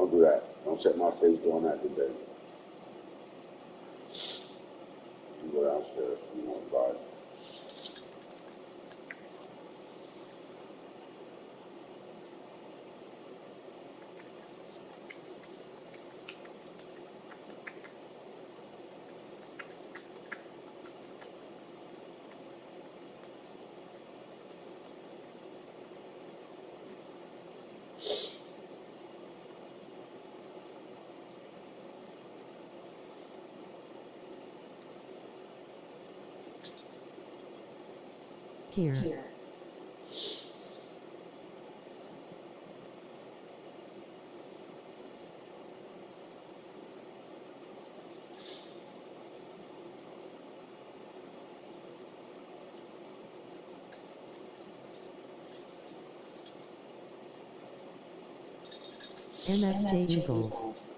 Don't do that. Don't set my face doing that today. You go downstairs. You want to buy it. Here. MFJ Eagles.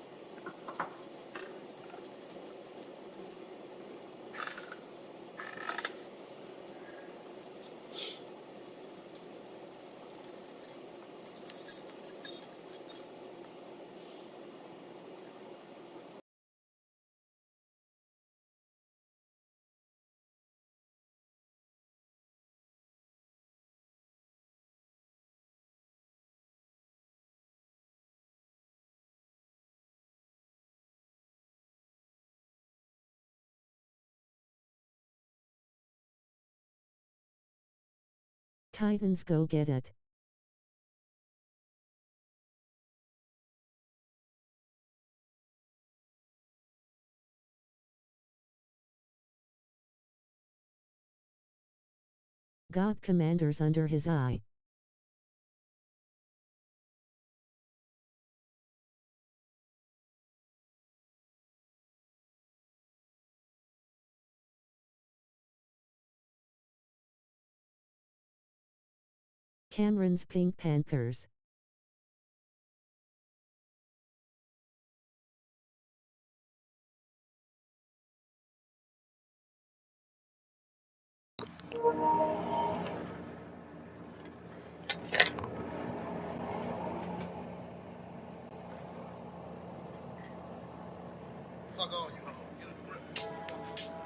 Titans go get it. Got Commanders under his eye. Cameron's Pink Panthers.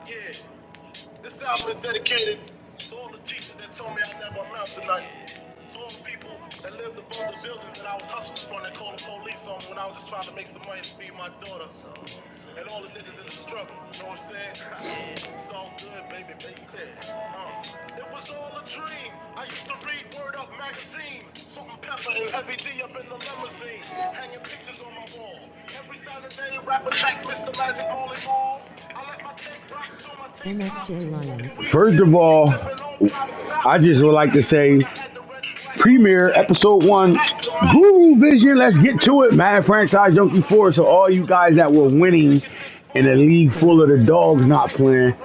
Yeah, this album is dedicated to all the teachers that told me I never amount to nothing. To all the people that lived above the buildings that I was hustling from that called the police on when I was just trying to make some money to feed my daughter. And all the niggas in the struggle, you know what I'm saying? It's all good, baby. It was all a dream. I used to read Word Up magazine, Salt and Pepper and Heavy D up in the limousine, hanging pictures on my wall. Every Saturday, rap attack, Mr. Magic Molly Ball. I let my tape rock to my tape. MFJ Lions. First of all, I just would like to say, premiere episode 1, Guru Vision. Let's get to it, Mad Franchise Junkie 4. So all you guys that were winning in a league full of the dogs not playing,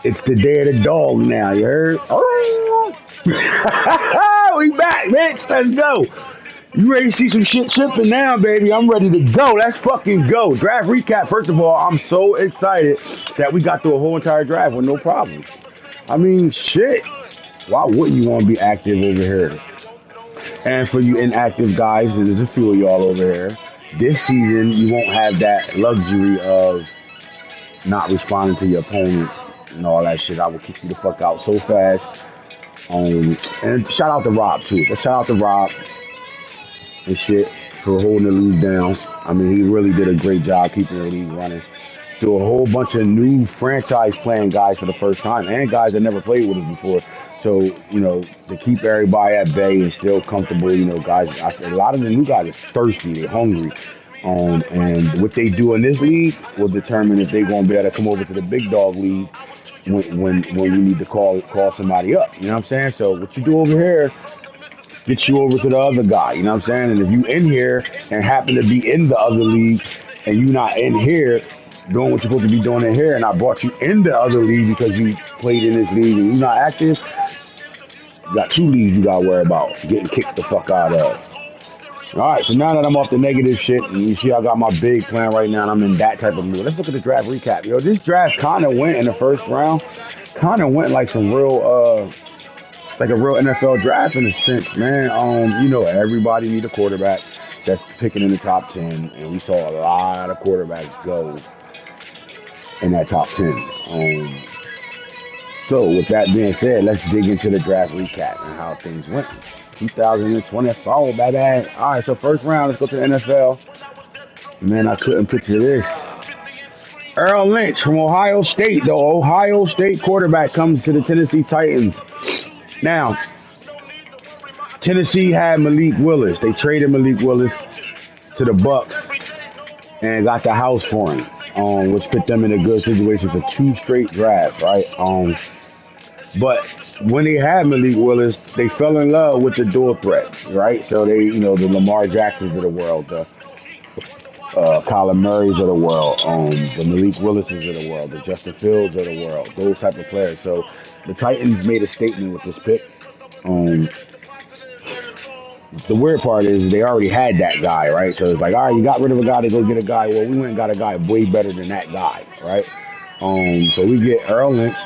it's the day of the dog now. You heard? Oh, we back, bitch. Let's go. You ready to see some shit tripping now, baby? I'm ready to go. Let's fucking go. Draft recap. First of all, I'm so excited that we got through a whole entire draft with no problems. I mean, shit. Why wouldn't you want to be active over here? And for you inactive guys, and there's a few of y'all over here, this season you won't have that luxury of not responding to your opponents and all that shit. I will kick you the fuck out so fast. And shout out to Rob too. Shout out to Rob and shit for holding the league down. I mean, he really did a great job keeping the league running. Through a whole bunch of new franchise playing guys for the first time and guys that never played with us before. So, you know, to keep everybody at bay and still comfortable, you know, guys, a lot of the new guys are thirsty, they're hungry. And what they do in this league will determine if they're going to be able to come over to the big dog league when we need to call somebody up. You know what I'm saying? So what you do over here gets you over to the other guy. You know what I'm saying? And if you in here and happen to be in the other league and you not in here doing what you're supposed to be doing in here, and I brought you in the other league because you played in this league and you're not active, you got 2 leagues you got to worry about getting kicked the fuck out of. All right, so now that I'm off the negative shit, and you see I got my big plan right now, and I'm in that type of mood. Let's look at the draft recap. Yo, this draft kind of went in the first round, kind of went like some real, like a real NFL draft in a sense, man. You know, everybody need a quarterback. that's picking in the top 10, and we saw a lot of quarterbacks go in that top 10. So with that being said, let's dig into the draft recap and how things went. 2024, baby. All right, so first round, let's go to the NFL. Man, I couldn't picture this. Earl Lynch from Ohio State, the Ohio State quarterback, comes to the Tennessee Titans. Now, Tennessee had Malik Willis. They traded Malik Willis to the Bucks and got the house for him, which put them in a good situation for 2 straight drafts, right? But when they had Malik Willis, they fell in love with the dual threat, right? So they, the Lamar Jacksons of the world, the Kyler Murrays of the world, the Malik Willises of the world, the Justin Fields of the world, those type of players. So the Titans made a statement with this pick. The weird part is they already had that guy, right? So it's like, all right, you got rid of a guy to go get a guy. Well, we went and got a guy way better than that guy, right? So we get Earl Lynch,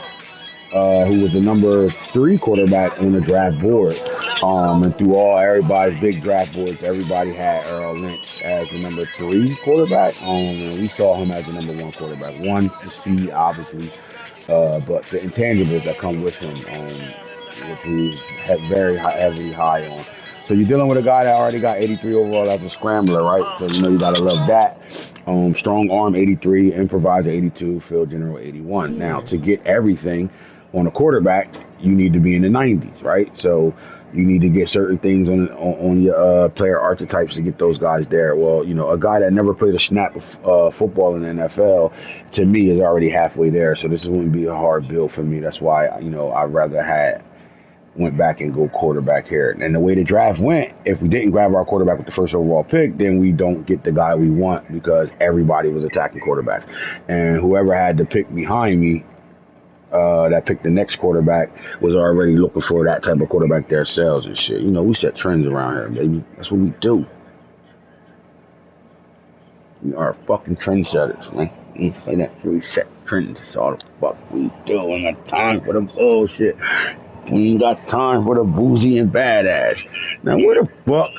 who was the number 3 quarterback on the draft board. And through everybody's big draft boards, everybody had Earl Lynch as the number 3 quarterback. And we saw him as the number 1 quarterback. One, the speed, obviously, but the intangibles that come with him, which we have very heavily high on. So you're dealing with a guy that already got 83 overall as a scrambler, right? So you gotta love that. Strong arm 83, improviser 82, field general 81. Now to get everything on a quarterback, you need to be in the 90s, right? So you need to get certain things on your player archetypes to get those guys there. Well, a guy that never played a snap of football in the NFL, to me, is already halfway there. So this wouldn't be a hard build for me. That's why, I'd rather went back and go quarterback here. And the way the draft went, if we didn't grab our quarterback with the first overall pick, then we don't get the guy we want because everybody was attacking quarterbacks. And whoever had the pick behind me, that picked the next quarterback, was already looking for that type of quarterback themselves and shit. We set trends around here, baby. That's what we do. We are fucking trendsetters, man. Say that. We set trends. That's all the fuck we do. We ain't got time for the bullshit. We ain't got time for the boozy and badass. Now, Where the fuck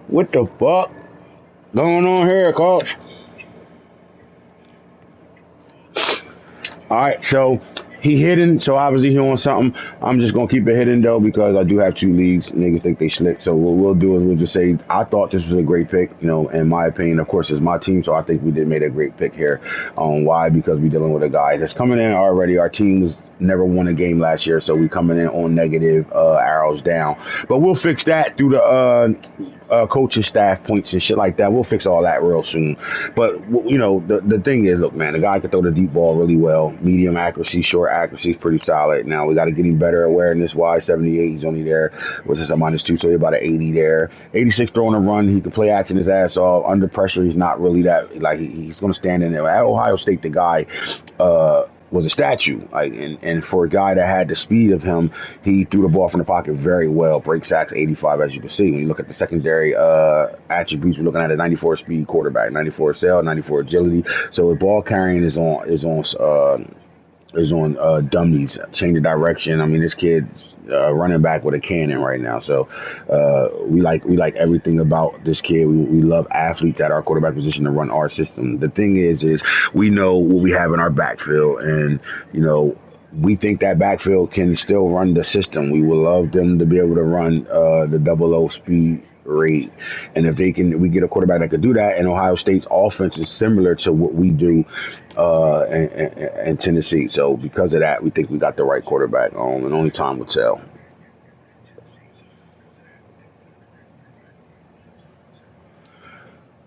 what the fuck going on here, coach? All right, so he hidden, so obviously he on something. I'm just gonna keep it hidden though because I do have 2 leagues. Niggas think they slick, so what we'll do is we'll just say I thought this was a great pick. In my opinion, of course, it's my team, so I think we did made a great pick here. Why? Because we're dealing with a guy that's coming in already. Our team was never won a game last year, so we coming in on negative arrows down. But we'll fix that through the coaching staff points and shit like that. We'll fix all that real soon. But the thing is, look, man, the guy can throw the deep ball really well. Medium accuracy, short accuracy is pretty solid. Now we got to get him better awareness wise. 78, he's only there. Was this a -2? So he's about an 80 there. 86 throwing a run. He can play action his ass off. Under pressure, he's not really that like he's going to stand in there. At Ohio State, the guy was a statue. And for a guy that had the speed of him, he threw the ball from the pocket very well. Break sacks 85, as you can see. When you look at the secondary attributes, we're looking at a 94 speed quarterback, 94 cell, 94 agility. So his ball carrying is on dummies, change of direction. I mean, this kid's running back with a cannon right now. So we like everything about this kid. We love athletes at our quarterback position to run our system. The thing is we know what we have in our backfield, and we think that backfield can still run the system. We would love them to be able to run the 00 speed rate. And if we get a quarterback that could do that, and Ohio State's offense is similar to what we do in Tennessee. So because of that, we think we got the right quarterback on, and only time will tell.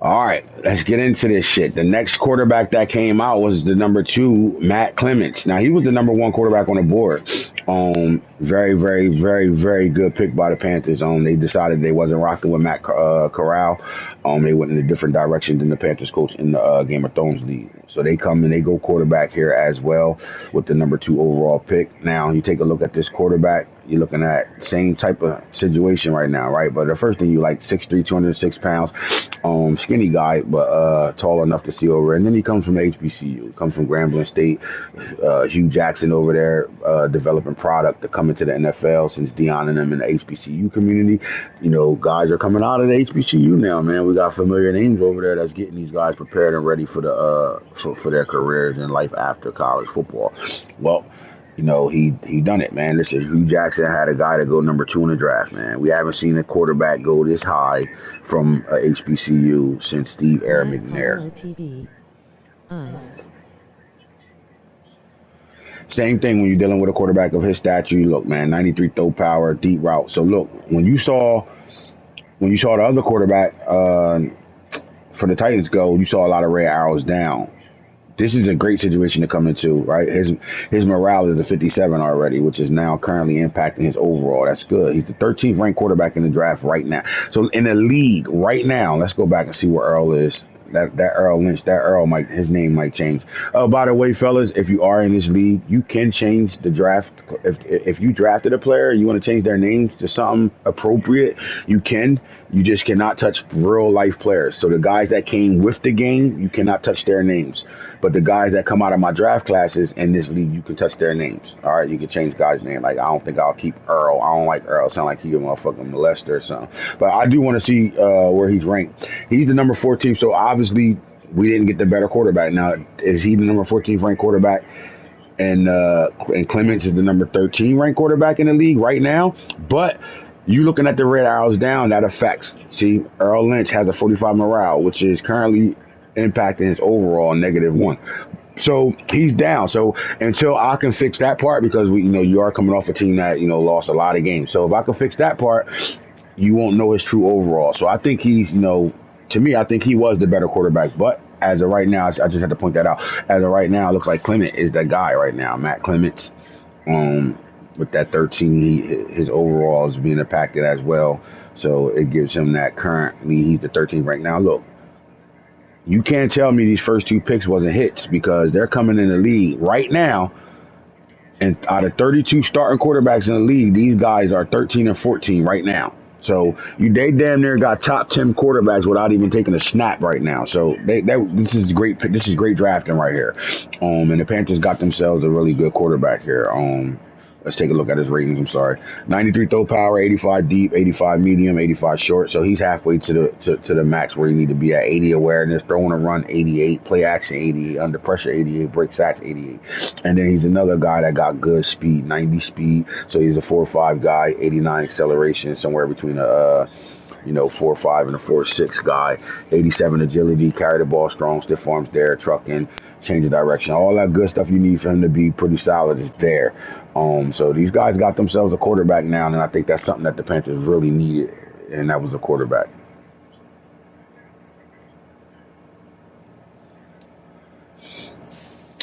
All right, let's get into this shit. The next quarterback that came out was the number 2, Matt Clements. Now, he was the number 1 quarterback on the board. Very, very, very, very good pick by the Panthers. They decided they wasn't rocking with Matt Corral. They went in a different direction than the Panthers coach in the Game of Thrones league. So they come and they go quarterback here as well with the number 2 overall pick. Now, you take a look at this quarterback. you're looking at same type of situation right now, right? But the first thing, you like 6'3", 206 pounds, skinny guy, but tall enough to see over. And then he comes from HBCU, he comes from Grambling State. Hugh Jackson over there developing product to come into the NFL since Deion and them in the HBCU community. You know, guys are coming out of the HBCU now, man. We got familiar names over there that's getting these guys prepared and ready for the for their careers and life after college football. Well, you know, he done it, man. Listen, Hugh Jackson had a guy to go number 2 in the draft, man. We haven't seen a quarterback go this high from a HBCU since Steve Air Live McNair. Apollo TV. Eyes. Same thing when you're dealing with a quarterback of his stature. Look, man, 93 throw power, deep route. So look, when you saw the other quarterback for the Titans go, you saw a lot of red arrows down. This is a great situation to come into, right? His morale is a 57 already, which is now currently impacting his overall. That's good. He's the 13th ranked quarterback in the draft right now. So in the league right now, let's go back and see where Earl is. That Earl Lynch, his name might change. Oh, by the way, fellas, if you are in this league, you can change the draft. If you drafted a player, you want to change their names to something appropriate, you can. You just cannot touch real life players. So the guys that came with the game, you cannot touch their names. But the guys that come out of my draft classes in this league, you can touch their names. All right, you can change guys' name. Like, I don't think I'll keep Earl. I don't like Earl. Sound like he's a motherfucking molester or something. But I do want to see where he's ranked. He's the number 14, so obviously we didn't get the better quarterback. Now, is he the number 14th ranked quarterback? And Clements is the number 13 ranked quarterback in the league right now. But you looking at the red arrows down, that affects. See, Earl Lynch has a 45 morale, which is currently impacting his overall -1. So he's down. So until I can fix that part, because you are coming off a team that, lost a lot of games. So if I can fix that part, you won't know his true overall. So I think he's, to me, I think he was the better quarterback. But as of right now, I just have to point that out. As of right now, it looks like Clement is that guy right now, Matt Clements. With that 13, his overall is being impacted as well. So it gives him that currently he's the 13th right now. Look, you can't tell me these first 2 picks wasn't hits, because they're coming in the league right now. And out of 32 starting quarterbacks in the league, these guys are 13 and 14 right now. So they damn near got top 10 quarterbacks without even taking a snap right now. So this is great. This is great drafting right here. And the Panthers got themselves a really good quarterback here. Let's take a look at his ratings. I'm sorry. 93 throw power, 85 deep, 85 medium, 85 short. So he's halfway to the max where you need to be at. 80 awareness, throwing a run, 88, play action, 88, under pressure, 88, break sacks, 88. And then he's another guy that got good speed, 90 speed. So he's a 4.5 guy, 89 acceleration, somewhere between a 4.5 and a 4.6 guy. 87 agility, carry the ball strong, stiff arms there, trucking, change of direction. All that good stuff you need for him to be pretty solid is there. So these guys got themselves a quarterback now, and I think that's something that the Panthers really needed, and that was a quarterback.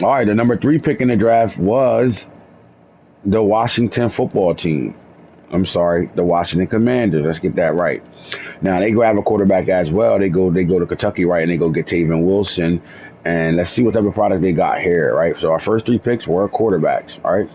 All right, the number 3 pick in the draft was the Washington football team. I'm sorry, the Washington Commanders. Let's get that right. Now they grab a quarterback as well. They go to Kentucky, right, and they go get Taven Wilson. And let's see what type of product they got here, right? So our first 3 picks were quarterbacks, all right?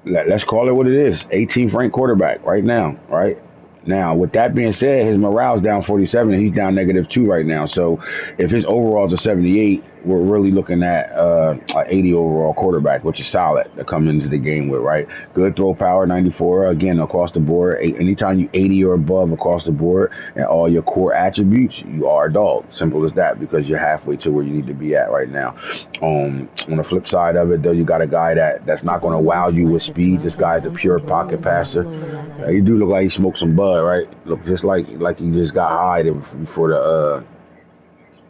Let's call it what it is. 18th ranked quarterback right now, right? Now, with that being said, his morale's down 47, and he's down -2 right now. So if his overall's a 78, we're really looking at an 80 overall quarterback, which is solid to come into the game with, right? Good throw power, 94, again, across the board. Anytime you 80 or above across the board and all your core attributes, you are a dog. Simple as that, because you're halfway to where you need to be at right now. On the flip side of it, though, you got a guy that's not going to wow you with speed. This guy's a pure pocket passer. He do look like he smoked some bud, right? Look just like he just got high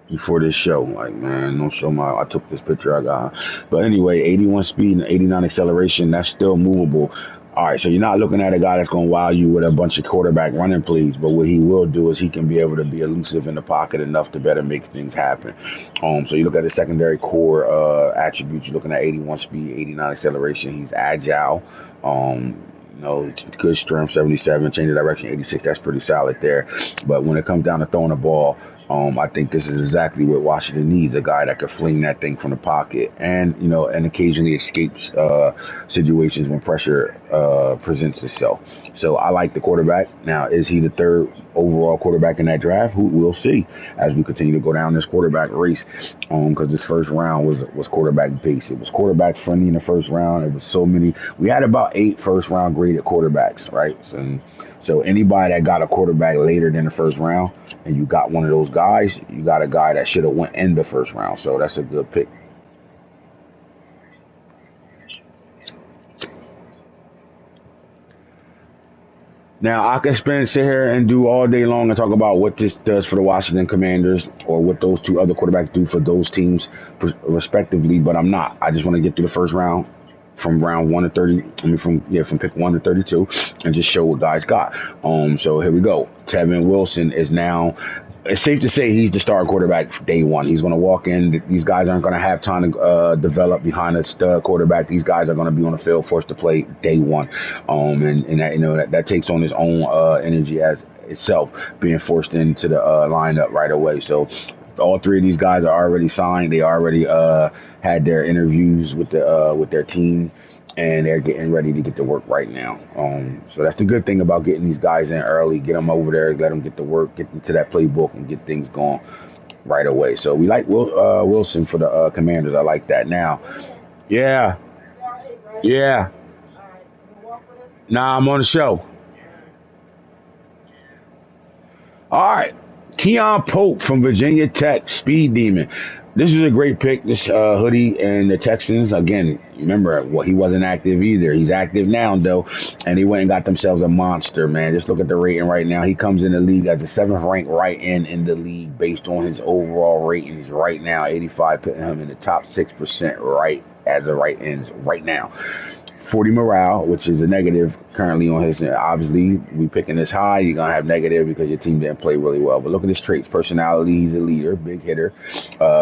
before this show. Like, man, don't show I took this picture I got. But anyway, 81 speed and 89 acceleration, that's still movable. All right, so you're not looking at a guy that's going to wow you with a bunch of quarterback running plays, but what he will do is he can be able to be elusive in the pocket enough to better make things happen. So you look at the secondary core attributes, you're looking at 81 speed, 89 acceleration. He's agile. It's good strength, 77, change of direction, 86. That's pretty solid there. But when it comes down to throwing the ball, I think this is exactly what Washington needs, a guy that could fling that thing from the pocket and, and occasionally escapes situations when pressure presents itself. So I like the quarterback. Now, is he the third overall quarterback in that draft? We'll see as we continue to go down this quarterback race, because this first round was quarterback based. It was quarterback friendly in the first round. It was so many. We had about 8 first round graded quarterbacks, right? So anybody that got a quarterback later than the first round, and you got one of those guys, you got a guy that should have went in the first round. So that's a good pick. Now I can sit here and do all day long and talk about what this does for the Washington Commanders or what those two other quarterbacks do for those teams respectively, but I'm not. I just want to get through the first round from round 1 to 30. From pick 1 to 32, and just show what guys got. So here we go. Tevin Wilson is now. It's safe to say he's the starting quarterback day one. He's going to walk in. These guys aren't going to have time to develop behind a stud quarterback. These guys are going to be on the field forced to play day one. And that takes on its own energy as itself, being forced into the lineup right away. So all 3 of these guys are already signed. They already had their interviews with their team, and they're getting ready to get to work right now. So that's the good thing about getting these guys in early. Get them over there, let them get to work, get into that playbook, and get things going right away. So we like Wilson for the Commanders. I like that. Now, yeah, yeah. Nah, I'm on the show. All right. Keon Pope from Virginia Tech, Speed Demon. This is a great pick, this hoodie, and the Texans. Again, remember, he wasn't active either. He's active now, though, and they went and got themselves a monster, man. Just look at the rating right now. He comes in the league as the 7th ranked right end in the league based on his overall ratings right now, 85, putting him in the top 6% right as a right ends right now. 40 morale, which is a negative currently on his. Obviously, we picking this high, you're going to have negative because your team didn't play really well. But look at his traits. Personality, he's a leader, big hitter,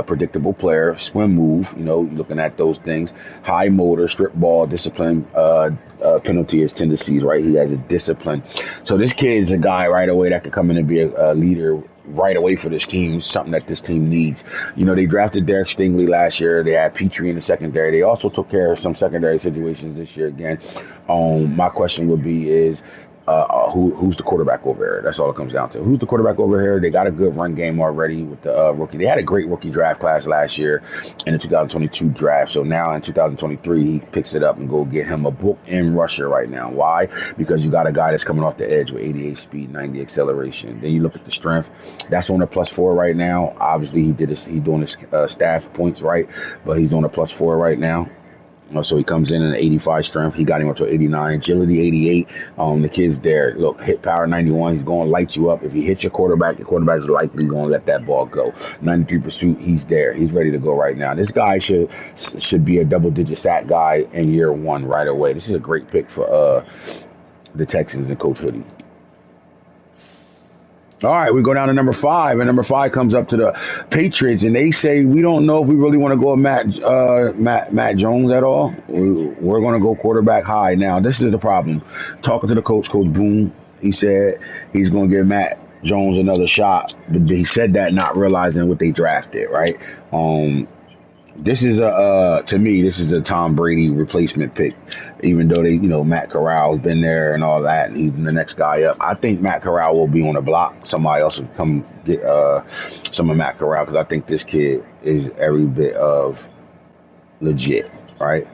predictable player, swim move, looking at those things. High motor, strip ball, discipline, penalty his tendencies, right? He has a discipline. So this kid is a guy right away that could come in and be a leader right away for this team, something that this team needs. They drafted Derek Stingley last year. They had Petrie in the secondary. They also took care of some secondary situations this year again. My question would be is, who's the quarterback over here? That's all it comes down to. Who's the quarterback over here? They got a good run game already with the rookie. They had a great rookie draft class last year in the 2022 draft. So now in 2023, he picks it up and go get him a book-end rusher right now. Why? Because you got a guy that's coming off the edge with 88 speed, 90 acceleration. Then you look at the strength. That's on a +4 right now. Obviously, he's doing his staff points right, but he's on a +4 right now. So he comes in at 85 strength. He got him up to 89. Agility 88. The kid's there. Look, hit power 91. He's going to light you up. If he hits your quarterback's likely going to let that ball go. 93 pursuit. He's there. He's ready to go right now. This guy should be a double-digit sack guy in year 1 right away. This is a great pick for the Texans and Coach Hoodie. All right, we go down to number 5, and number 5 comes up to the Patriots, and they say we don't know if we really want to go with Matt Jones at all. We're going to go quarterback high. Now, this is the problem. Talking to the Coach Boone, he said he's going to give Matt Jones another shot, but he said that not realizing what they drafted, right? This is to me, this is a Tom Brady replacement pick, even though Matt Corral's been there and all that, and he's the next guy up. I think Matt Corral will be on the block. Somebody else will come get some of Matt Corral, because I think this kid is every bit of legit, right?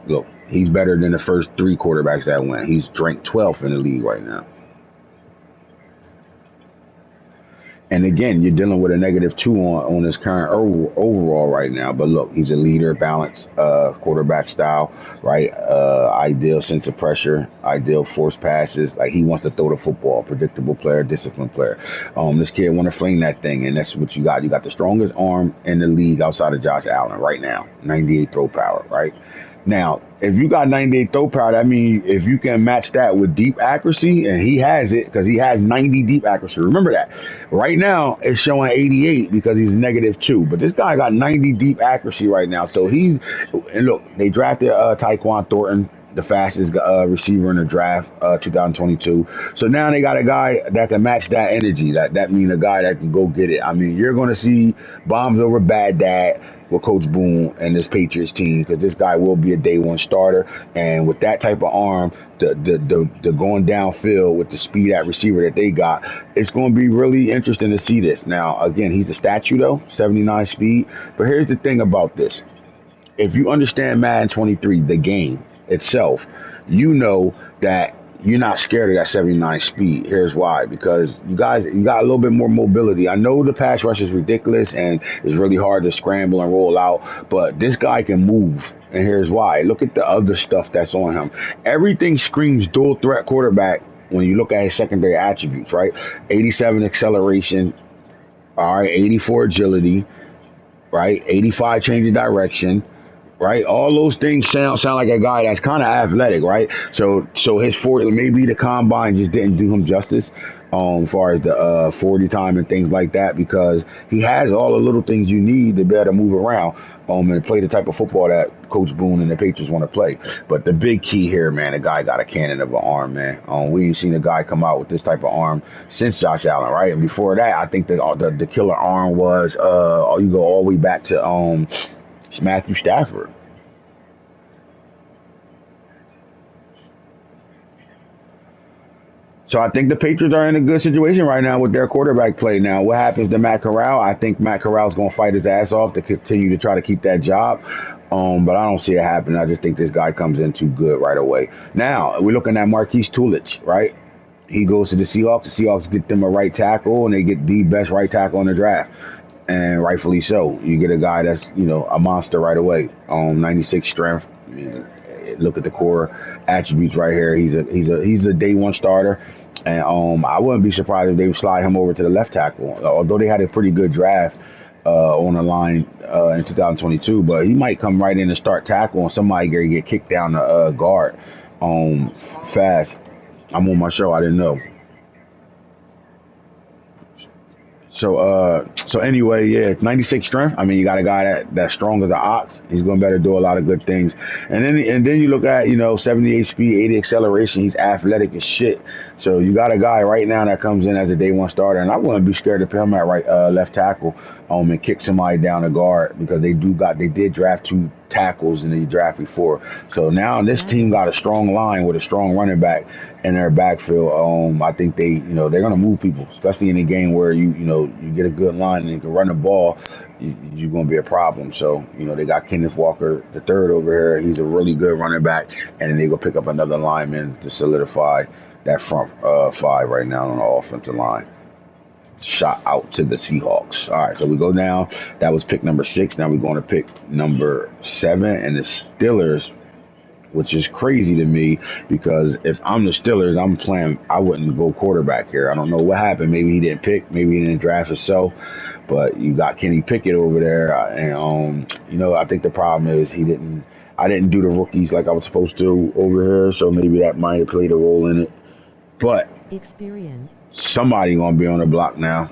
Look, he's better than the first 3 quarterbacks that went. He's ranked 12th in the league right now. And again, you're dealing with a -2 on his current overall right now. But look, he's a leader, balanced quarterback style, right? Ideal sense of pressure, ideal force passes. Like, he wants to throw the football. Predictable player, disciplined player. This kid want to fling that thing, and that's what you got. You got the strongest arm in the league outside of Josh Allen right now. 98 throw power, right? Now, if you got 98 throw power, I mean, if you can match that with deep accuracy, and he has it because he has 90 deep accuracy. Remember that. Right now, it's showing 88 because he's -2. But this guy got 90 deep accuracy right now. So and look, they drafted Tyquan Thornton the fastest receiver in the draft, 2022. So now they got a guy that can match that energy. That means a guy that can go get it. I mean, you're going to see bombs over bad dad with Coach Boone and this Patriots team because this guy will be a day one starter. And with that type of arm, the going downfield with the speed at receiver that they got, it's going to be really interesting to see this. Now, again, he's a statue though, 79 speed. But here's the thing about this. If you understand Madden 23, the game itself, you know that you're not scared of that 79 speed. Here's why. Because you got a little bit more mobility. I know the pass rush is ridiculous and it's really hard to scramble and roll out, but this guy can move. And here's why. Look at the other stuff that's on him. Everything screams dual threat quarterback when you look at his secondary attributes, right? 87 acceleration, all right, 84 agility, right? 85 change of direction, right? All those things sound like a guy that's kind of athletic, right? So his 40, maybe the combine just didn't do him justice, as far as the 40 time and things like that, because he has all the little things you need to be able to move around, and play the type of football that Coach Boone and the Patriots want to play. But the big key here, man, the guy got a cannon of an arm, man. We ain't seen a guy come out with this type of arm since Josh Allen, right? And before that, I think that the killer arm was, you go all the way back to Matthew Stafford. So I think the Patriots are in a good situation right now with their quarterback play. Now, what happens to Matt Corral? I think Matt Corral's going to fight his ass off to continue to try to keep that job. But I don't see it happening. I just think this guy comes in too good right away. Now, we're looking at Marquise Tulich, right? He goes to the Seahawks. The Seahawks get them a right tackle, and they get the best right tackle in the draft. And rightfully so. You get a guy that's, a monster right away. 96 strength. I mean, look at the core attributes right here. He's a day one starter. And I wouldn't be surprised if they would slide him over to the left tackle. Although they had a pretty good draft on the line in 2022, but he might come right in and start tackle, and somebody get kicked down the guard fast. I'm on my show. I didn't know. So anyway, yeah, 96 strength. I mean, you got a guy that's strong as an ox. He's going to better do a lot of good things. And then you look at, 78 speed, 80 acceleration. He's athletic as shit. So you got a guy right now that comes in as a day one starter, and I wouldn't be scared to put him at left tackle and kick somebody down the guard, because they did draft 2 tackles in the draft before. So now this team got a strong line with a strong running back in their backfield. I think they're going to move people, especially in a game where you get a good line and you can run the ball. You're going to be a problem. So, they got Kenneth Walker the third over here. He's a really good running back, and then they go pick up another lineman to solidify that front 5 right now on the offensive line. Shot out to the Seahawks. All right, so we go down. That was pick number 6. Now we're going to pick number 7, and the Steelers, which is crazy to me, because if I'm the Steelers, I wouldn't go quarterback here. I don't know what happened. Maybe he didn't pick. Maybe he didn't draft himself. But you got Kenny Pickett over there, and I think the problem is I didn't do the rookies like I was supposed to over here, so maybe that might have played a role in it. But Experience. Somebody gonna be on the block now.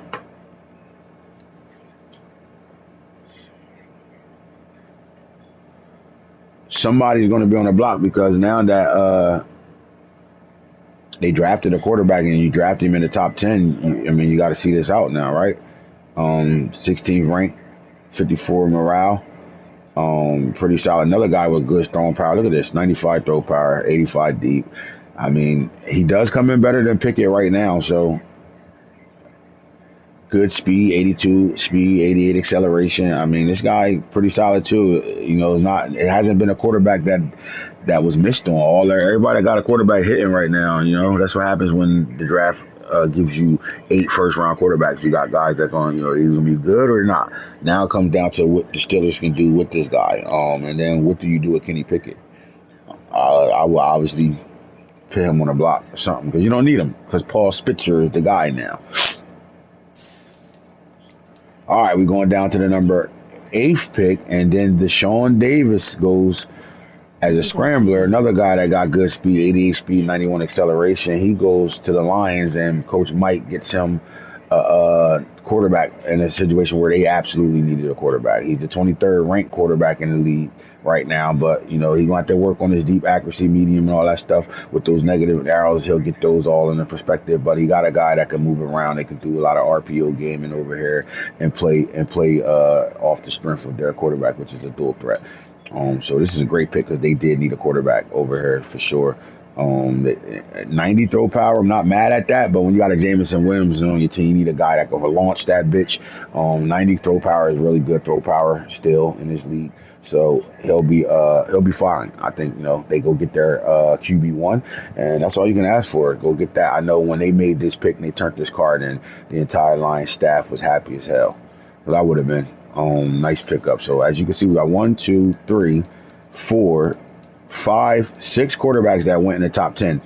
Somebody's gonna be on the block, because now that they drafted a quarterback and you draft him in the top 10, you got to see this out now, right? 16th ranked, 54 morale. Pretty solid. Another guy with good throwing power. Look at this, 95 throw power, 85 deep. He does come in better than Pickett right now, so good speed, 82 speed, 88 acceleration. This guy pretty solid too. It hasn't been a quarterback that was missed on. Everybody got a quarterback hitting right now. That's what happens when the draft gives you 8 first round quarterbacks. You got guys that going, either gonna be good or not. Now it comes down to what the Steelers can do with this guy. And then what do you do with Kenny Pickett? I will obviously put him on a block or something, because you don't need him, because Paul Spitzer is the guy now. All right, we're going down to the number 8th pick, and then Deshaun Davis goes as a scrambler. Another guy that got good speed, 88 speed, 91 acceleration. He goes to the Lions, and Coach Mike gets him quarterback in a situation where they absolutely needed a quarterback. He's the 23rd ranked quarterback in the league right now, but you know he going to have to work on his deep accuracy, medium, and all that stuff. With those negative arrows, he'll get those all in the perspective. But he got a guy that can move around. They can do a lot of RPO gaming over here and play off the strength of their quarterback, which is a dual threat. So this is a great pick because they did need a quarterback over here for sure. 90 throw power, I'm not mad at that, but when you got a Jameson Williams on your team, you need a guy that can launch that bitch. 90 throw power is really good throw power still in this league, so he'll be fine. I think they go get their QB1, and that's all you can ask for. Go get that. I know when they made this pick and they turned this card in, the entire Lions staff was happy as hell. But I would have been. Nice pickup. So as you can see, we got 1, 2, 3, 4, 5, 6 quarterbacks that went in the top 10.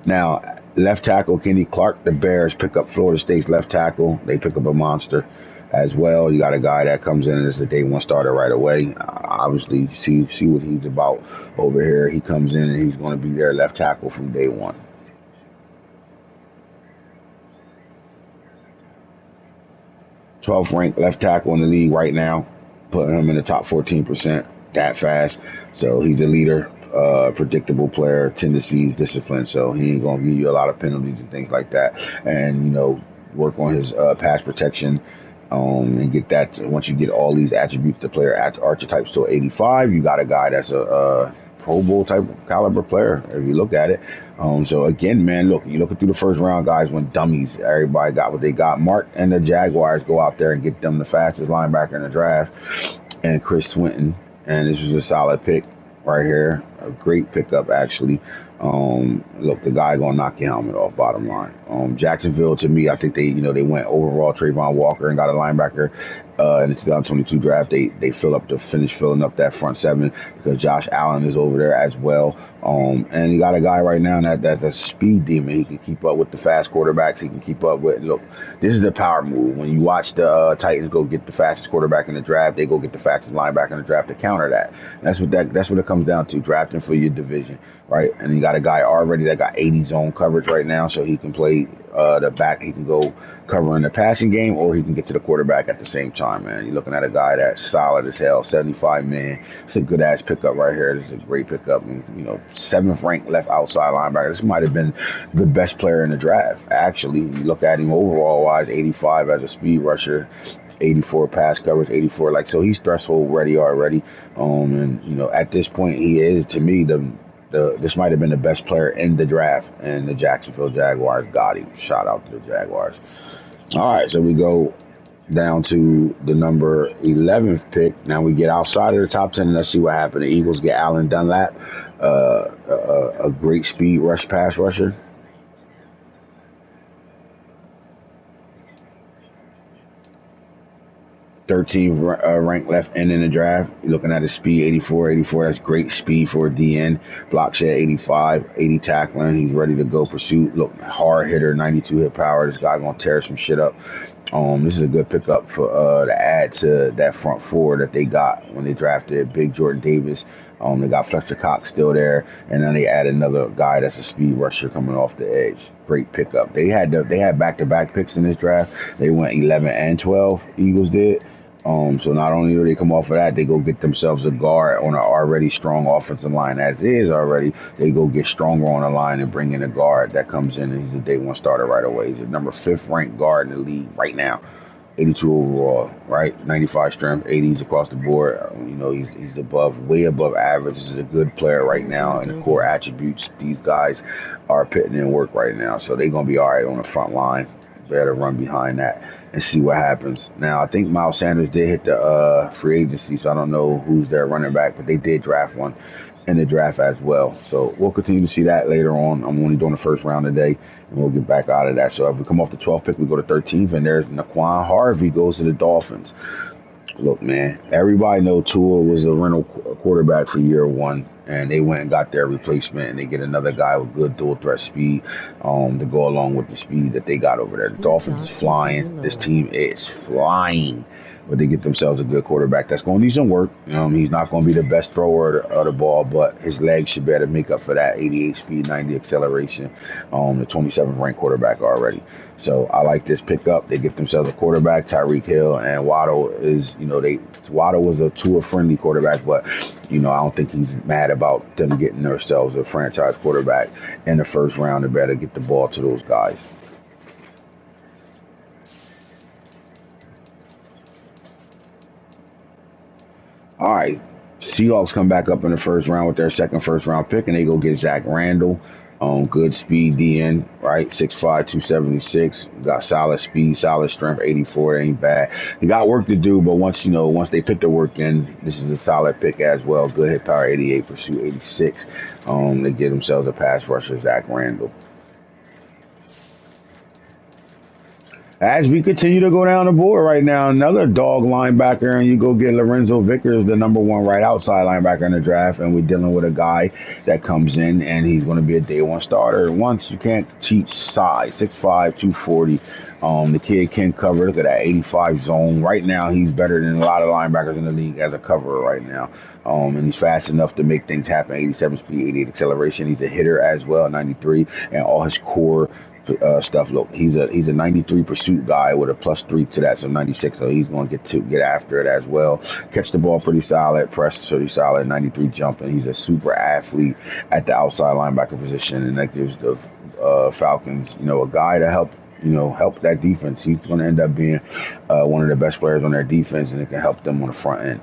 Now, left tackle Kenny Clark, the Bears pick up Florida State's left tackle. They pick up a monster as well. You got a guy that comes in and is a day one starter right away. Obviously, see what he's about over here. He comes in and he's going to be their left tackle from day one. 12th ranked left tackle in the league right now, putting him in the top 14% that fast. So he's a leader, predictable player, tendencies, discipline. So he ain't going to give you a lot of penalties and things like that. And, work on his pass protection and get that. Once you get all these attributes, the player archetypes to 85, you got a guy that's a Pro Bowl type caliber player, if you look at it. So again, man, look, you looking through the first round, guys went dummies. Everybody got what they got. Mark and the Jaguars go out there and get them the fastest linebacker in the draft, and Chris Swinton. And this was a solid pick right here. A great pickup, actually. Look, the guy gonna knock your helmet off. Bottom line, Jacksonville, to me, I think they went overall Trayvon Walker and got a linebacker in the 2022 draft. They finished filling up that front seven because Josh Allen is over there as well. And you got a guy right now that's a speed demon. He can keep up with the fast quarterbacks. He can keep up with. Look, this is the power move. When you watch the Titans go get the fastest quarterback in the draft, they go get the fastest linebacker in the draft to counter that. That's what it comes down to. Drafting for your division, right? And you got a guy already that got 80 zone coverage right now, so he can play the back. He can go cover in the passing game, or he can get to the quarterback at the same time, man. You're looking at a guy that's solid as hell, 75 man. It's a good ass pickup right here. This is a great pickup. And, 7th ranked left outside linebacker. This might have been the best player in the draft. Actually, you look at him overall wise, 85 as a speed rusher, 84 pass coverage, 84 so he's threshold ready already. And at this point, he is, to me, this might have been the best player in the draft, and the Jacksonville Jaguars got him. Shout out to the Jaguars. All right, so we go down to the number 11th pick. Now we get outside of the top 10, and let's see what happened. The Eagles get Alan Dunlap, a great speed rush pass rusher. 13th ranked left end in the draft. You're looking at his speed, 84. That's great speed for a DN. Block shed, 85, 80 tackling. He's ready to go pursuit. Look, hard hitter, 92 hit power. This guy gonna tear some shit up. This is a good pickup for to add to that front four that they got when they drafted Big Jordan Davis. They got Fletcher Cox still there, and then they add another guy that's a speed rusher coming off the edge. Great pickup. They had back-to-back picks in this draft. They went 11 and 12. Eagles did. So not only do they come off of that, they go get themselves a guard on an already strong offensive line as is already. They go get stronger on the line and bring in a guard that comes in, and he's a day one starter right away. He's a number 5th ranked guard in the league right now. 82 overall, right? 95 strength, 80s across the board. He's way above average. This is a good player right now, and the core attributes these guys are putting in work right now. So they're gonna be all right on the front line. Better run behind that and see what happens. Now, I think Miles Sanders did hit the free agency, so I don't know who's their running back, but they did draft one in the draft as well. So we'll continue to see that later on. I'm only doing the first round today, and we'll get back out of that. So if we come off the 12th pick, we go to 13th, and there's Naquan Harvey goes to the Dolphins. Look, man, everybody know Tua was a rental quarterback for year one, and they went and got their replacement, and they get another guy with good dual threat speed to go along with the speed that they got over there. The Dolphins is flying. This team is flying. but they get themselves a good quarterback that's going to need some work. He's not going to be the best thrower of the ball, but his legs should better make up for that 88 speed, 90 acceleration. The 27th ranked quarterback already. So I like this pickup. They get themselves a quarterback. Tyreek Hill and Waddle is, Waddle was a tour friendly quarterback, but I don't think he's mad about them getting themselves a franchise quarterback in the first round. They better get the ball to those guys. All right, Seahawks come back up in the first round with their second first round pick, and they go get Zach Randall. Good speed DN, right? 6'5", 276. Got solid speed, solid strength, 84. That ain't bad. He got work to do, but once they put the work in, this is a solid pick as well. Good hit power, 88, pursuit, 86. They get themselves a pass rusher, Zach Randall. As we continue to go down the board right now, another dog linebacker, and you go get Lorenzo Vickers, the number one right outside linebacker in the draft, and we're dealing with a guy that comes in, and he's going to be a day one starter. Once, you can't cheat size, 6'5", 240. The kid can cover. Look at that 85 zone. Right now, he's better than a lot of linebackers in the league as a coverer right now. And he's fast enough to make things happen. 87 speed, 88 acceleration. He's a hitter as well, 93, and all his core stuff. Look, he's a 93 pursuit guy with a +3 to that, so 96. So he's going to get after it as well. Catch the ball pretty solid, press pretty solid, 93 jumping. He's a super athlete at the outside linebacker position, and that gives the Falcons, a guy to help that defense. He's going to end up being one of the best players on their defense, and it can help them on the front end.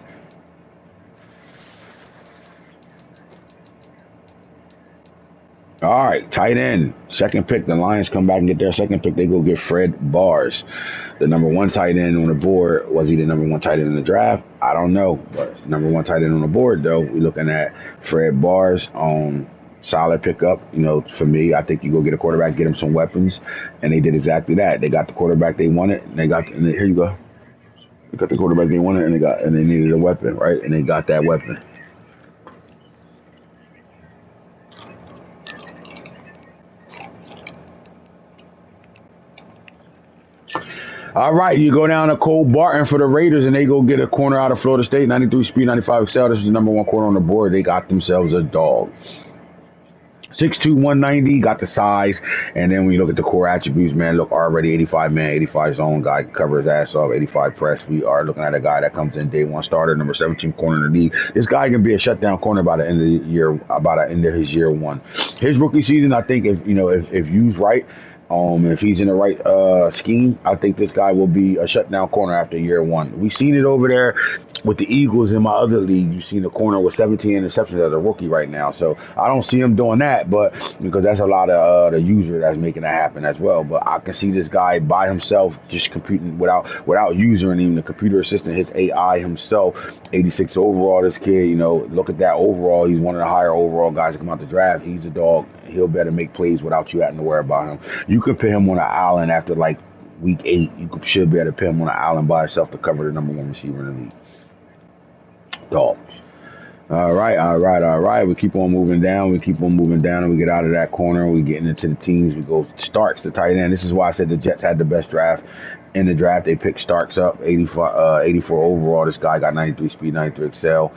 All right, tight end. Second pick. The Lions come back and get their second pick. They go get Fred Bars, the number one tight end on the board. Was he the number one tight end in the draft? I don't know, but number one tight end on the board, though. We're looking at Fred Bars. Solid pickup. For me, I think you go get a quarterback, get him some weapons, and they did exactly that. They got the quarterback they wanted, and here you go. They got the quarterback they wanted, and they needed a weapon, right? And they got that weapon. All right, you go down to Cole Barton for the Raiders, and they go get a corner out of Florida State, 93 speed, 95 excel. This is the number one corner on the board. They got themselves a dog. 6'2", 190, got the size, and then when you look at the core attributes, man, look, already 85 man, 85 zone guy, cover his ass off, 85 press. We are looking at a guy that comes in day one starter, number 17 corner in the league. This guy can be a shutdown corner by the end of the year, about the end of his year one. His rookie season, I think, if used right, if he's in the right scheme, I think this guy will be a shutdown corner after year one. We've seen it over there with the Eagles in my other league. You've seen a corner with 17 interceptions as a rookie right now. So I don't see him doing that, but because that's a lot of the user that's making that happen as well. But I can see this guy by himself just competing without user and even the computer assistant, his AI himself. 86 overall, this kid, look at that overall. He's one of the higher overall guys to come out the draft. He's a dog. He'll better make plays without you having to worry about him. You could put him on an island after like week 8. Should be able to put him on an island by himself to cover the number one receiver in the league. Dogs. All right. We keep on moving down. And we get out of that corner. We getting into the teams. We go Starks, the tight end. This is why I said the Jets had the best draft. In the draft, they picked Starks up, 84 overall. This guy got 93 speed, 93 excel.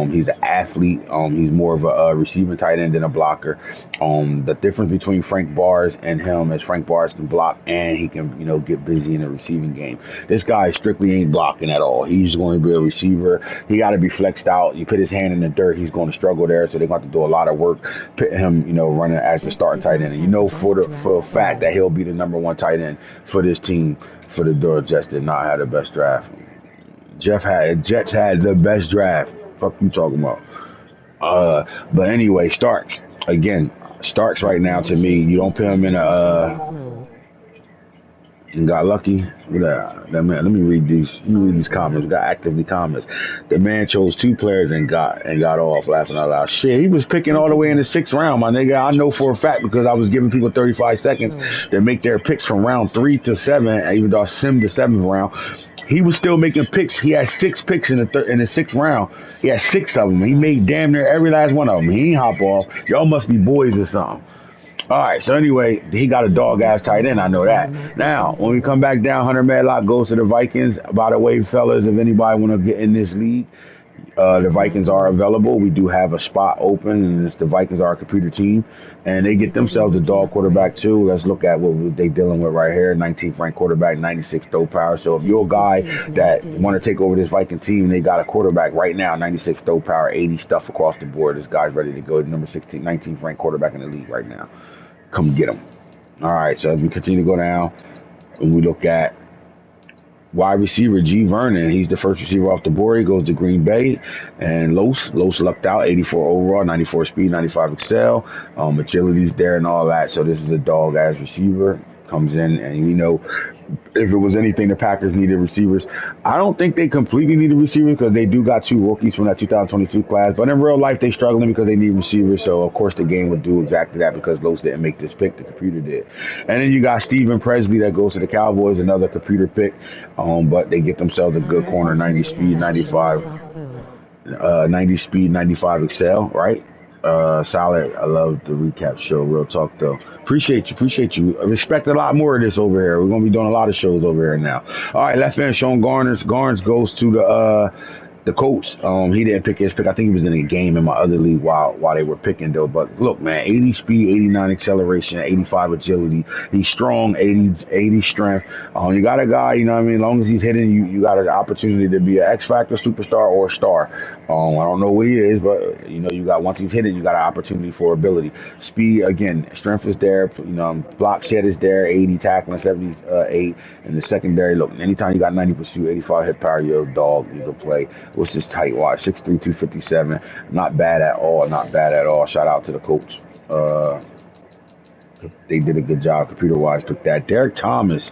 He's an athlete. He's more of a receiving tight end than a blocker. The difference between Frank Bars and him is Frank Bars can block and he can, get busy in the receiving game. This guy strictly ain't blocking at all. He's going to be a receiver. He got to be flexed out. You put his hand in the dirt, he's going to struggle there. So they're going to have to do a lot of work, put him, running as the starting tight end. And for a fact that he'll be the number one tight end for this team. For the door, Jets did not have the best draft. Jets had the best draft. Fuck you talking about? But anyway, Starks right now to me, you don't put him in got lucky. That man. Let me read these comments. We got actively comments. The man chose 2 players and got off laughing out loud. Shit, he was picking all the way in the 6th round, my nigga. I know for a fact because I was giving people 35 seconds to make their picks from round 3 to 7. Even though I simmed the 7th round, he was still making picks. He had 6 picks in the 6th round. He had 6 of them. He made damn near every last one of them. He ain't hop off. Y'all must be boys or something. All right, so anyway, he got a dog ass tight end. I know that. Now, when we come back down, Hunter Medlock goes to the Vikings. By the way, fellas, if anybody want to get in this league, the It's Vikings are Madden. available. We do have a spot open, and it's the Vikings are a computer team, and they get You're getting themselves a with the dog quarterback upgrade. too. Let's look at what they dealing with right here. 19th ranked quarterback, 96 throw power. So if you're a This guy kid's that next want in. to take over this Viking team, they got a quarterback right now, 96 throw power, 80 stuff across the board. This guy's ready to go. Number 16, 19th ranked quarterback in the league right now. Come get him. All right, so as we continue to go down, and we look at wide receiver G Vernon, he's the first receiver off the board. He goes to Green Bay, and Los lucked out, 84 overall, 94 speed, 95 excel, agility's there and all that. So this is a dog ass receiver. Comes in, and you know, if it was anything, the Packers needed receivers. I don't think they completely needed receivers because they do got two rookies from that 2022 class. But in real life, they struggling because they need receivers. So of course, the game would do exactly that because Los didn't make this pick. The computer did. And then you got Steven Presley that goes to the Cowboys, another computer pick. But they get themselves a good corner, Madden's 90 free speed, cash for your 95 dog food. 90 speed, 95 excel, right? Solid. I love the recap show. Real talk though. Appreciate you. I respect a lot more of this over here. We're gonna be doing a lot of shows over here now. All right, left end Sean Garner. Garnes goes to the Colts. He didn't pick his pick. I think he was in a game in my other league while they were picking though. But look, man, 80 speed, 89 acceleration, 85 agility. He's strong, 80 strength. You got a guy, you know what I mean? As long as he's hitting, you got an opportunity to be an X Factor superstar or a star. I don't know what he is, but you know, you got once he's hitting, you got an opportunity for ability. Speed again, strength is there. You know, block shed is there. 80 tackling, 78 in the secondary. Look, anytime you got 90 pursuit, 85 hit power, you're a dog. You can play. What's his tight wide? 6'3", 257. Not bad at all. Not bad at all. Shout out to the coach. Uh, they did a good job computer wise. Took that. Derek Thomas.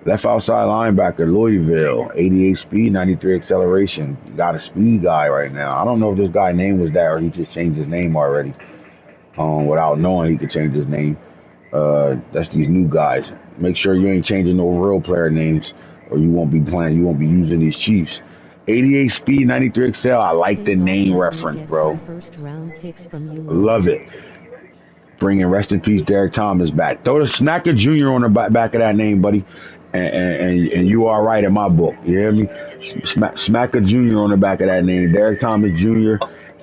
Left outside linebacker, Louisville, 88 speed, 93 acceleration. Got a speed guy right now. I don't know if this guy's name was that or he just changed his name already. Without knowing he could change his name. That's these new guys. Make sure you ain't changing no real player names or you won't be playing. You won't be using these Chiefs. 88 speed, 93 excel. I like the PayPal name let me reference, get bro. some first round picks from you Love all. it. Bringing rest in peace Derek Thomas back. Throw the Snacker Jr. on the back of that name, buddy. And you are right in my book. You hear me? Smacker Jr. on the back of that name. Derek Thomas Jr.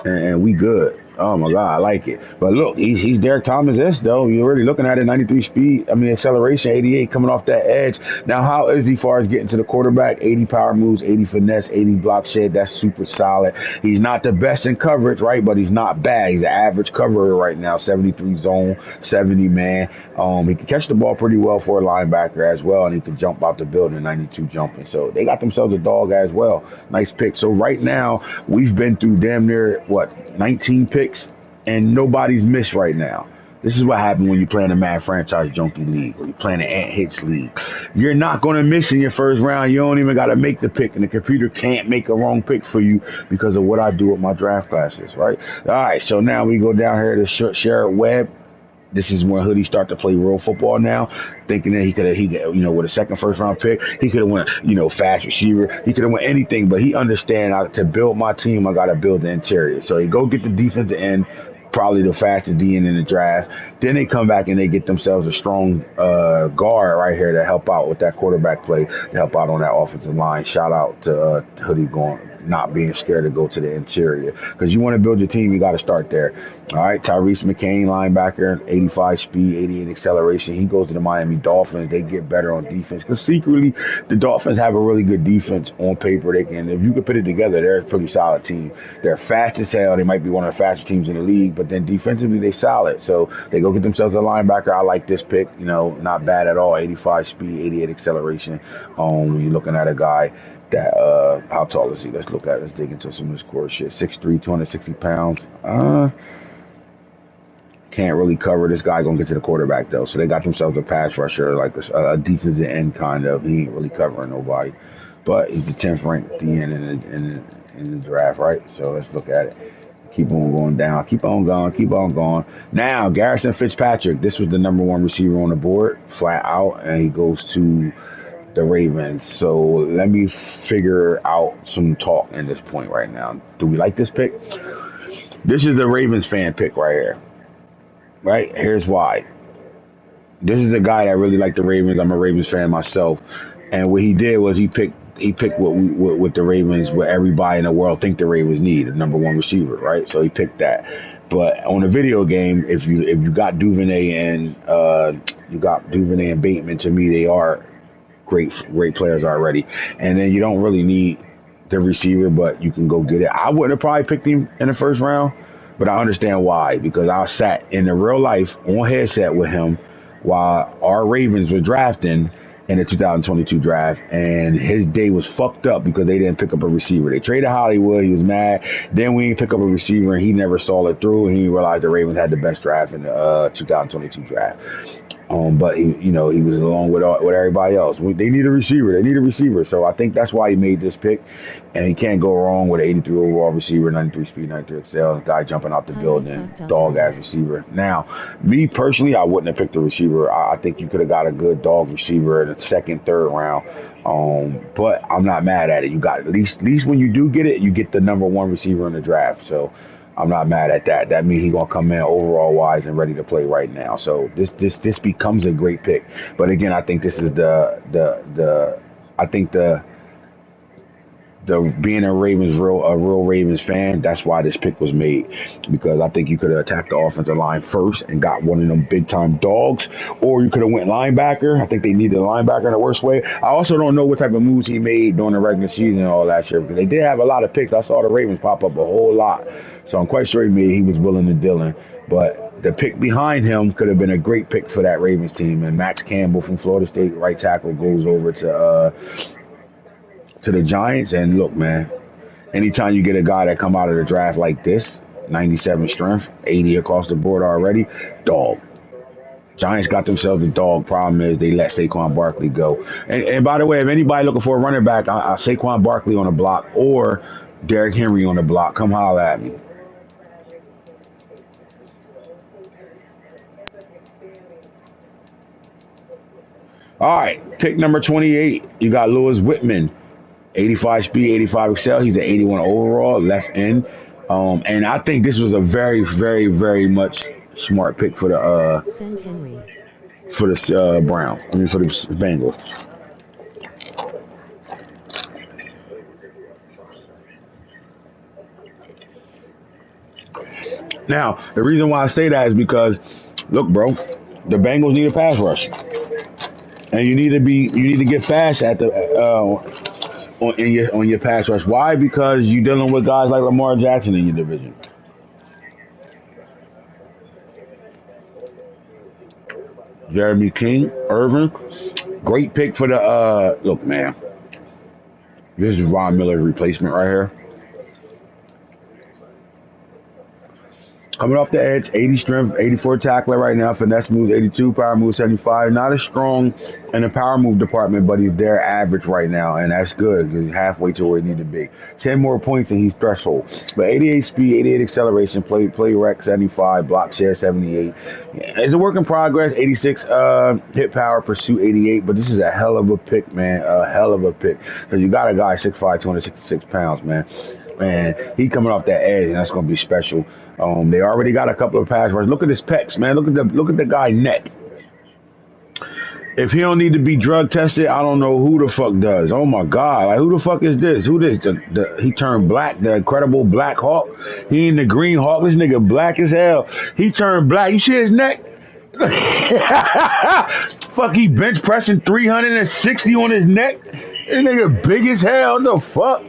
And we good. Oh my God, I like it. But look, he's Derek Thomas S though. You're already looking at it, 93 speed. I mean acceleration, 88 coming off that edge. Now how is he far as getting to the quarterback? 80 power moves, 80 finesse, 80 block shed. That's super solid. He's not the best in coverage, right? But he's not bad. He's an average coverer right now. 73 zone, 70 man. He can catch the ball pretty well for a linebacker as well, and he can jump out the building, 92 jumping. So they got themselves a dog as well. Nice pick. So right now we've been through damn near what 19 picks, and nobody's missed right now. This is what happened when you play in a Mad Franchise Junkie League or you play in an Ant Hits League. You're not going to miss in your first round. You don't even got to make the pick, and the computer can't make a wrong pick for you because of what I do with my draft classes, right? All right, so now we go down here to Sherrod Webb. This is when Hoodie start to play real football now, thinking that you know, with a second first round pick, he could have went, you know, fast receiver. He could have went anything, but he understand to build my team, I got to build the interior. So he go get the defensive end, probably the fastest DN in the draft. Then they come back and they get themselves a strong guard right here to help out with that quarterback play, to help out on that offensive line. Shout out to Hoodie going, not being scared to go to the interior. Because you want to build your team, you got to start there. All right, Tyrese McCain, linebacker, 85 speed, 88 acceleration. He goes to the Miami Dolphins. They get better on defense. Because secretly, the Dolphins have a really good defense on paper. They can, if you could put it together, they're a pretty solid team. They're fast as hell. They might be one of the fastest teams in the league, but then defensively, they solid. So they go get themselves a linebacker. I like this pick. You know, not bad at all. 85 speed, 88 acceleration. When you're looking at a guy that how tall is he? Let's dig into some of this core shit. 6'3", 260 pounds. Can't really cover this guy. Gonna get to the quarterback though. So they got themselves a pass rusher, like a defensive end kind of. He ain't really covering nobody, but he's the 10th ranked DN in the draft, right? So let's look at it. Keep on going down. Keep on going. Keep on going. Now Garrison Fitzpatrick. This was the number one receiver on the board, flat out, and he goes to the Ravens. So let me figure out some talk in this point right now. Do we like this pick? This is the Ravens fan pick right here. Right? Here's why. This is a guy that really liked the Ravens. I'm a Ravens fan myself, and what he did was he picked what the Ravens, what everybody in the world think the Ravens need, a number one receiver, right? So he picked that. But on a video game, if you got Duvernay and Bateman, to me they are great players already. And then you don't really need the receiver, but you can go get it. I wouldn't have probably picked him in the first round, but I understand why, because I sat in the real life on headset with him while our Ravens were drafting in the 2022 draft, and his day was fucked up because they didn't pick up a receiver. They traded Hollywood. He was mad. Then we didn't pick up a receiver, and he never saw it through, and he realized the Ravens had the best draft in the 2022 draft. But he was along with everybody else. They need a receiver. They need a receiver. So I think that's why he made this pick, and he can't go wrong with an 83 overall receiver, 93 speed, 93 excel, guy jumping out the building, dog ass receiver. Now, me personally, I wouldn't have picked a receiver. I think you could have got a good dog receiver in the second, third round. But I'm not mad at it. You got at least when you do get it, you get the number one receiver in the draft. So I'm not mad at that. That means he's gonna come in overall wise and ready to play right now. So this becomes a great pick. But again, I think this is the being a real Ravens fan, that's why this pick was made, because I think you could have attacked the offensive line first and got one of them big time dogs, or you could have went linebacker. I think they needed a linebacker in the worst way. I also don't know what type of moves he made during the regular season and all that shit, because they did have a lot of picks. I saw the Ravens pop up a whole lot, so I'm quite sure he was willing and dealing. But the pick behind him could have been a great pick for that Ravens team. And Max Campbell from Florida State, right tackle, goes over to the Giants. And look, man, anytime you get a guy that come out of the draft like this, 97 strength, 80 across the board already, dog. Giants got themselves a dog. Problem is they let Saquon Barkley go. And by the way, if anybody looking for a running back, I Saquon Barkley on the block or Derrick Henry on the block, come holler at me. All right, pick number 28. You got Lewis Whitman. 85 speed, 85 excel. He's an 81 overall, left end. And I think this was a very, very, very much smart pick for the Browns. I mean, for the Bengals. Now, the reason why I say that is because, look, bro, the Bengals need a pass rush, and you need to get fast at the on your pass rush. Why? Because you're dealing with guys like Lamar Jackson in your division. Jeremy King, Irvin, great pick for the look, man. This is Von Miller's replacement right here. Coming off the edge, 80 strength, 84 tackler right now. Finesse moves 82, power move 75. Not as strong in the power move department, but he's there average right now, and that's good. He's halfway to where he need to be. 10 more points and he's threshold. But 88 speed, 88 acceleration, play rec 75, block share 78. It's a work in progress. 86 hit power, pursuit 88. But this is a hell of a pick, man. A hell of a pick, because you got a guy 6'5", 266 pounds, man. And he coming off that edge, and that's going to be special. They already got a couple of pass rushers. Look at his pecs, man. Look at the guy neck. If he don't need to be drug tested, I don't know who the fuck does. Oh my God, like who the fuck is this? Who this? He turned black. The incredible Black Hawk. He in the Green Hawk. This nigga black as hell. He turned black. You see his neck? Fuck, he bench pressing 360 on his neck. This nigga big as hell. What the fuck?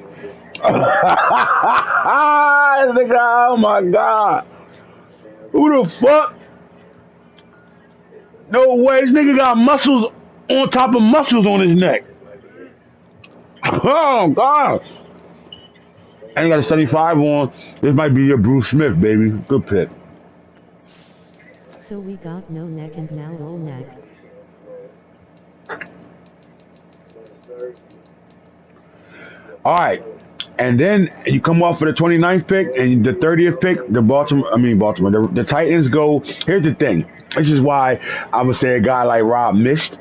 Oh my God. Who the fuck? No way. This nigga got muscles on top of muscles on his neck. Oh God. And he got a 75 on. This might be your Bruce Smith, baby. Good pick. So we got no neck and now all neck. All right. And then you come off for the 29th pick and the 30th pick, the Titans go. Here's the thing. This is why I would say a guy like Rob missed,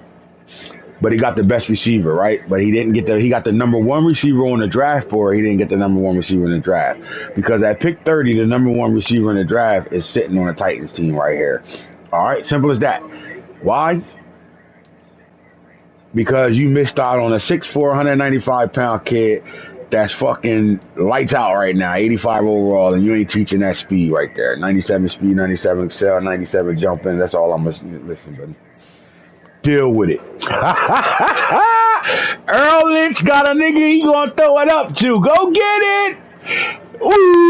but he got the best receiver, right? But he didn't get he got the number one receiver on the draft board. He didn't get the number one receiver in the draft, because at pick 30, the number one receiver in the draft is sitting on the Titans team right here. All right, simple as that. Why? Because you missed out on a 6'4", 195-pound kid that's fucking lights out right now, 85 overall, and you ain't teaching that speed right there. 97 speed, 97 excel, 97 jumping. That's all I'm listening, buddy. Deal with it. Earl Lynch got a nigga he gonna throw it up to. Go get it. Ooh.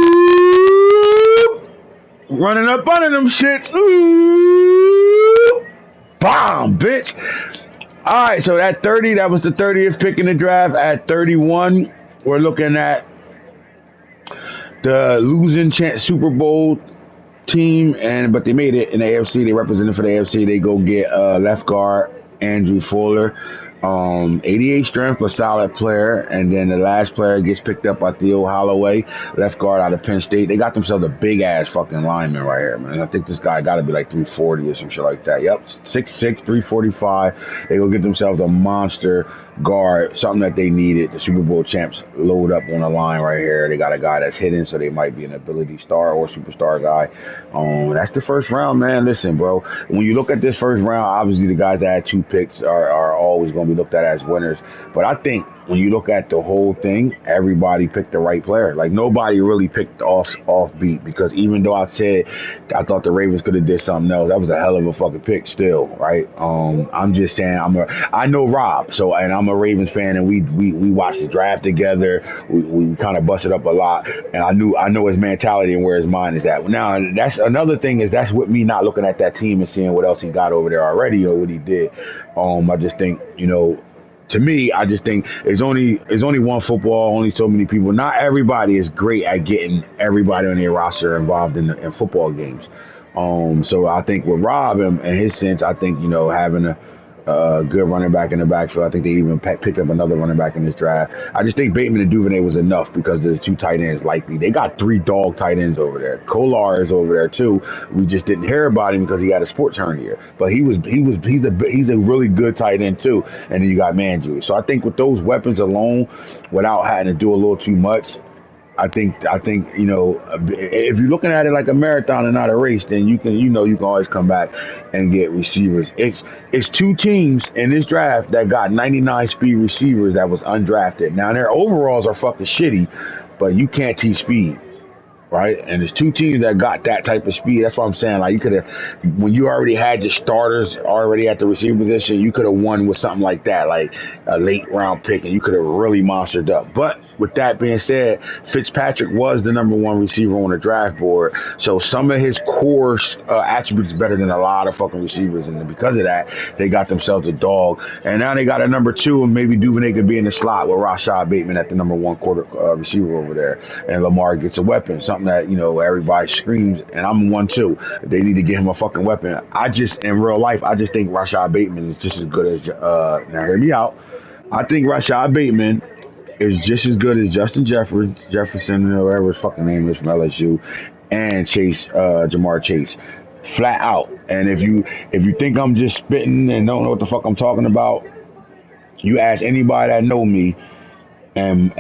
Running up under them shits. Ooh. Bomb, bitch. All right, so at 30, that was the 30th pick in the draft. At 31, we're looking at the losing chance Super Bowl team, but they made it in the AFC. They represented for the AFC. They go get left guard Andrew Fuller, 88 strength, but solid player. And then the last player gets picked up by Theo Holloway, left guard out of Penn State. They got themselves a big ass fucking lineman right here, man. I think this guy got to be like 340 or some shit like that. Yep, 6'6", 345. They go get themselves a monster guard, something that they needed. The Super Bowl champs load up on the line right here. They got a guy that's hidden, so they might be an ability star or superstar guy. That's the first round, man. Listen, bro, when you look at this first round, obviously the guys that had 2 picks are always going to be looked at as winners. But I think when you look at the whole thing, everybody picked the right player. Like nobody really picked offbeat, because even though I said I thought the Ravens could have did something else, that was a hell of a fucking pick still, right? I'm just saying I know Rob, so, and I'm a Ravens fan, and we watched the draft together. We kind of busted up a lot, and I know his mentality and where his mind is at. Now that's another thing, is that's with me not looking at that team and seeing what else he got over there already or what he did. I just think, to me, I just think it's only one football, only so many people. Not everybody is great at getting everybody on their roster involved in football games. So I think with Rob and his sense, I think, having a good running back in the backfield. I think they even picked up another running back in this draft. I just think Bateman and Duvernay was enough because the 2 tight ends likely. They got 3 dog tight ends over there. Kolar is over there too. We just didn't hear about him because he had a sports hernia. But he's a really good tight end too. And then you got Mandrew. So I think with those weapons alone, without having to do a little too much, I think if you're looking at it like a marathon and not a race, then you can always come back and get receivers. It's 2 teams in this draft that got 99 speed receivers that was undrafted. Now their overalls are fucking shitty, but you can't teach speed. Right? And there's 2 teams that got that type of speed. That's what I'm saying. Like, you could have, when you already had your starters already at the receiver position, you could have won with something like that, like a late round pick, and you could have really monstered up. But with that being said, Fitzpatrick was the number 1 receiver on the draft board. So some of his core attributes better than a lot of fucking receivers. And because of that, they got themselves a dog. And now they got a number 2, and maybe Duvernay could be in the slot with Rashad Bateman at the number 1 receiver over there. And Lamar gets a weapon, something that, everybody screams, and I'm one too. They need to get him a fucking weapon. In real life, I just think Rashad Bateman is just as good as, now hear me out. I think Rashad Bateman is just as good as Justin Jefferson, or whatever his fucking name is from LSU, and Jamar Chase. Flat out. And if you think I'm just spitting and don't know what the fuck I'm talking about, you ask anybody that know me and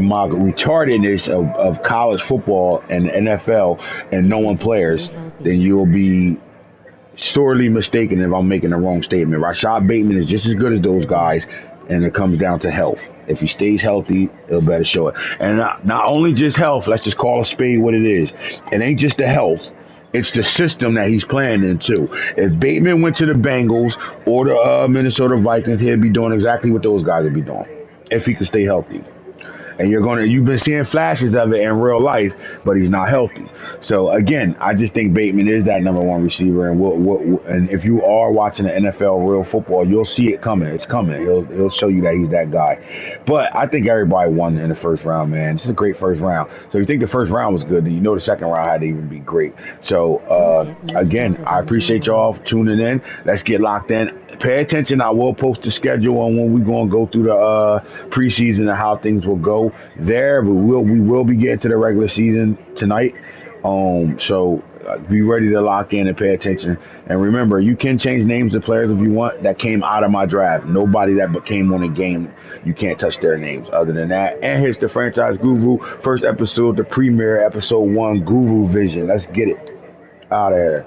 my retardedness of college football and NFL and knowing players, then you'll be sorely mistaken if I'm making the wrong statement. Rashad Bateman is just as good as those guys, and it comes down to health. If he stays healthy, he'll better show it. And not only just health, let's just call a spade what it is. It ain't just the health. It's the system that he's playing in too. If Bateman went to the Bengals or the Minnesota Vikings, he'd be doing exactly what those guys would be doing if he could stay healthy. And you've been seeing flashes of it in real life, but he's not healthy. So again, I just think Bateman is that number 1 receiver, and if you are watching the NFL real football, you'll see it coming. It's coming. He'll show you that he's that guy. But I think everybody won in the first round, man. This is a great first round. So if you think the first round was good, then the second round had to even be great. So again, I appreciate y'all tuning in. Let's get locked in. Pay attention. I will post the schedule on when we're going to go through the preseason and how things will go there. But we will be getting to the regular season tonight. So be ready to lock in and pay attention. And remember, you can change names of players if you want. That came out of my draft. Nobody that came on a game, you can't touch their names. Other than that, and here's the Franchise Guru. First episode, the premiere, episode 1, Guru Vision. Let's get it out of here.